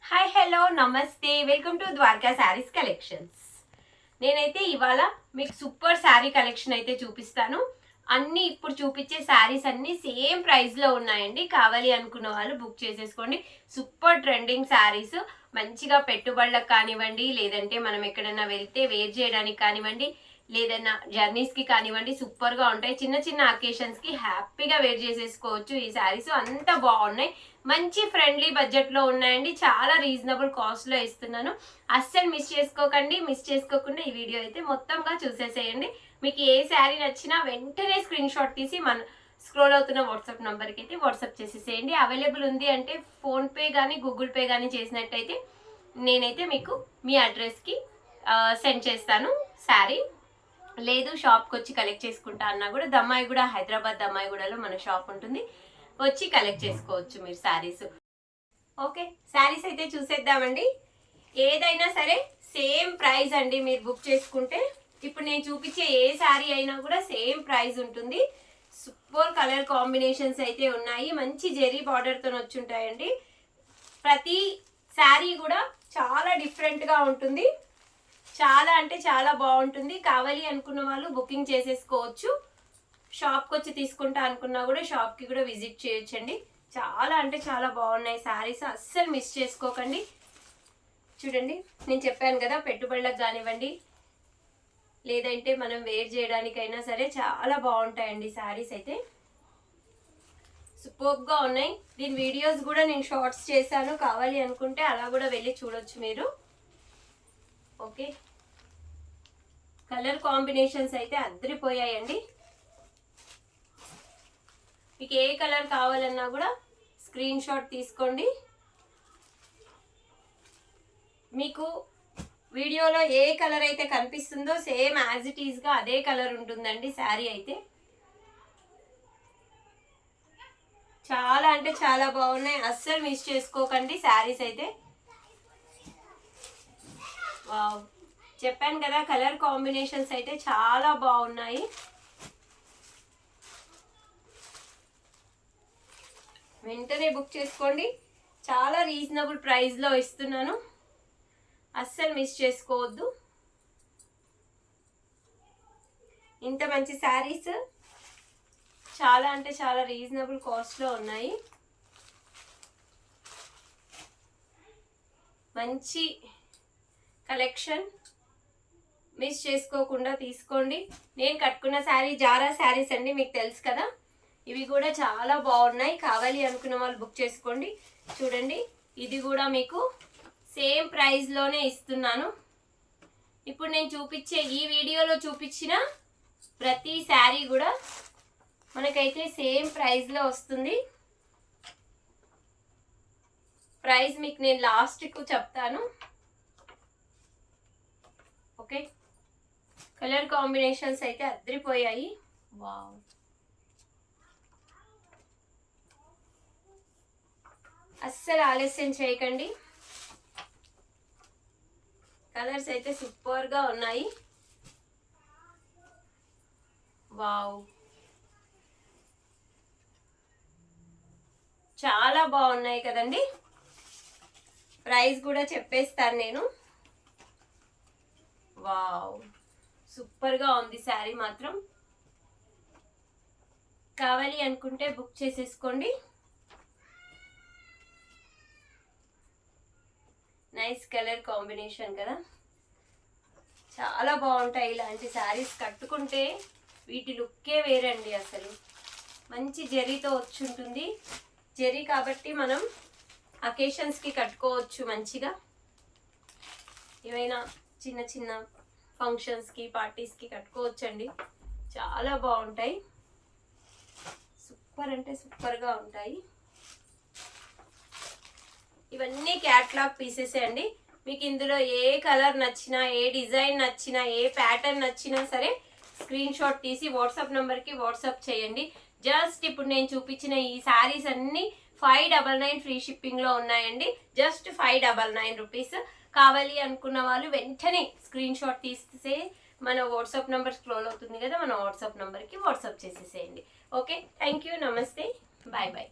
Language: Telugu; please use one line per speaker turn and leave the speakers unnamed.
హాయ్ హలో నమస్తే welcome to Dwaraka sarees collections. నేనైతే ఇవాళ మీకు సూపర్ శారీ కలెక్షన్ అయితే చూపిస్తాను. అన్ని ఇప్పుడు చూపించే శారీస్ అన్ని సేమ్ ప్రైస్లో ఉన్నాయండి. కావాలి అనుకున్న వాళ్ళు బుక్ చేసేసుకోండి. సూపర్ ట్రెండింగ్ శారీస్, మంచిగా పెట్టుబడులకు కానివ్వండి, లేదంటే మనం ఎక్కడైనా వెళ్తే వేర్ చేయడానికి కానివ్వండి, లేదన్నా జర్నీస్కి కానివ్వండి, సూపర్గా ఉంటాయి. చిన్న చిన్న అకేషన్స్కి హ్యాపీగా వేర్ చేసేసుకోవచ్చు. ఈ శారీస్ అంతా బాగున్నాయి, మంచి ఫ్రెండ్లీ బడ్జెట్లో ఉన్నాయండి. చాలా రీజనబుల్ కాస్ట్లో ఇస్తున్నాను. అస్సలు మిస్ చేసుకోకండి. మిస్ చేసుకోకుండా ఈ వీడియో అయితే మొత్తంగా చూసేసేయండి. మీకు ఏ శారీ నచ్చినా వెంటనే స్క్రీన్ షాట్ తీసి మన స్క్రోల్ అవుతున్న వాట్సాప్ నెంబర్కి అయితే వాట్సాప్ చేసేసేయండి. అవైలబుల్ ఉంది అంటే ఫోన్పే కానీ గూగుల్ పే కానీ చేసినట్టయితే నేనైతే మీకు మీ అడ్రస్కి సెండ్ చేస్తాను శారీ. లేదు షాప్కి వచ్చి కలెక్ట్ చేసుకుంటా అన్నా కూడా దమ్మాయిగూడ, హైదరాబాద్ దమ్మాయిగూడలో మన షాప్ ఉంటుంది. వచ్చి కలెక్ట్ చేసుకోవచ్చు మీరు శారీస్. ఓకే, శారీస్ అయితే చూసేద్దామండి. ఏదైనా సరే సేమ్ ప్రైస్ అండి. మీరు బుక్ చేసుకుంటే ఇప్పుడు నేను చూపించే ఏ శారీ అయినా కూడా సేమ్ ప్రైస్ ఉంటుంది. సూపర్ కలర్ కాంబినేషన్స్ అయితే ఉన్నాయి. మంచి జెరీ బార్డర్తో వచ్చి ఉంటాయండి. ప్రతి శారీ కూడా చాలా డిఫరెంట్గా ఉంటుంది. చాలా అంటే చాలా బాగుంటుంది. కావాలి అనుకున్న వాళ్ళు బుకింగ్ చేసేసుకోవచ్చు. షాప్కి వచ్చి తీసుకుంటా అనుకున్నా కూడా షాప్కి కూడా విజిట్ చేయొచ్చండి. చాలా అంటే చాలా బాగున్నాయి శారీస్, అస్సలు మిస్ చేసుకోకండి. చూడండి, నేను చెప్పాను కదా, పెట్టుబడులకు కానివ్వండి, లేదంటే మనం వేర్ చేయడానికైనా సరే చాలా బాగుంటాయండి శారీస్ అయితే. సూపర్గా ఉన్నాయి. దీని వీడియోస్ కూడా నేను షార్ట్స్ చేశాను. కావాలి అనుకుంటే అలా కూడా వెళ్ళి చూడొచ్చు మీరు. ఓకే, కలర్ కాంబినేషన్స్ అయితే అద్దరిపోయాయండి. మీకు ఏ కలర్ కావాలన్నా కూడా స్క్రీన్ షాట్ తీసుకోండి. మీకు వీడియోలో ఏ కలర్ అయితే కనిపిస్తుందో సేమ్ యాజ్ ఇట్ ఈస్గా అదే కలర్ ఉంటుందండి శారీ అయితే. చాలా అంటే చాలా బాగున్నాయి, అస్సలు మిస్ చేసుకోకండి శారీస్ అయితే. వావ్, చెప్పాను కదా, కలర్ కాంబినేషన్స్ అయితే చాలా బాగున్నాయి. వెంటనే బుక్ చేసుకోండి. చాలా రీజనబుల్ ప్రైస్లో ఇస్తున్నాను, అస్సలు మిస్ చేసుకోవద్దు. ఇంత మంచి శారీస్ చాలా అంటే చాలా రీజనబుల్ కాస్ట్లో ఉన్నాయి. మంచి కలెక్షన్, మిస్ చేసుకోకుండా తీసుకోండి. నేను కట్టుకున్న శారీ జారా శారీస్ అండి, మీకు తెలుసు కదా. ఇవి కూడా చాలా బాగున్నాయి. కావాలి అనుకున్న వాళ్ళు బుక్ చేసుకోండి. చూడండి, ఇది కూడా మీకు సేమ్ ప్రైస్లోనే ఇస్తున్నాను. ఇప్పుడు నేను చూపించే ఈ వీడియోలో చూపించిన ప్రతి శారీ కూడా మనకైతే సేమ్ ప్రైస్లో వస్తుంది. ప్రైస్ మీకు నేను లాస్ట్కు చెప్తాను. ఓకే, కలర్ కాంబినేషన్స్ అయితే అద్దరిపోయాయి. వావ్, అస్సలు ఆలస్యం చేయకండి. కలర్స్ అయితే సూపర్గా ఉన్నాయి. వావ్, చాలా బాగున్నాయి కదండి. ప్రైస్ కూడా చెప్పేస్తాను నేను. వావ్, సూపర్గా ఉంది శారీ మాత్రం. కావాలి అనుకుంటే బుక్ చేసేసుకోండి. నైస్ కలర్ కాంబినేషన్ కదా, చాలా బాగుంటాయి. ఇలాంటి శారీస్ కట్టుకుంటే వీటి లుక్కే వేరండి. అసలు మంచి జరీతో వచ్చి ఉంటుంది. జరీ కాబట్టి మనం అకేషన్స్కి కట్టుకోవచ్చు మంచిగా. ఏవైనా చిన్న చిన్న ఫంక్షన్స్కి, పార్టీస్కి కట్టుకోవచ్చండి. చాలా బాగుంటాయి. సూపర్ అంటే సూపర్గా ఉంటాయి. ఇవన్నీ క్యాట్లాగ్ పీసెస్ అండి. మీకు ఇందులో ఏ కలర్ నచ్చినా, ఏ డిజైన్ నచ్చినా, ఏ ప్యాటర్న్ నచ్చినా సరే స్క్రీన్ షాట్ తీసి వాట్సాప్ నెంబర్కి వాట్సాప్ చేయండి. జస్ట్ ఇప్పుడు నేను చూపించిన ఈ శారీస్ అన్నీ 599 ఫ్రీ షిప్పింగ్లో ఉన్నాయండి. Just 599 rupees. కావాలి అనుకున్న వాళ్ళు వెంటనే స్క్రీన్ షాట్ తీస్తే మన వాట్సాప్ నెంబర్ స్క్రోల్ అవుతుంది కదా, మన వాట్సాప్ నెంబర్కి వాట్సాప్ చేసేసేయండి. ఓకే, థ్యాంక్ యూ, నమస్తే, బాయ్ బాయ్.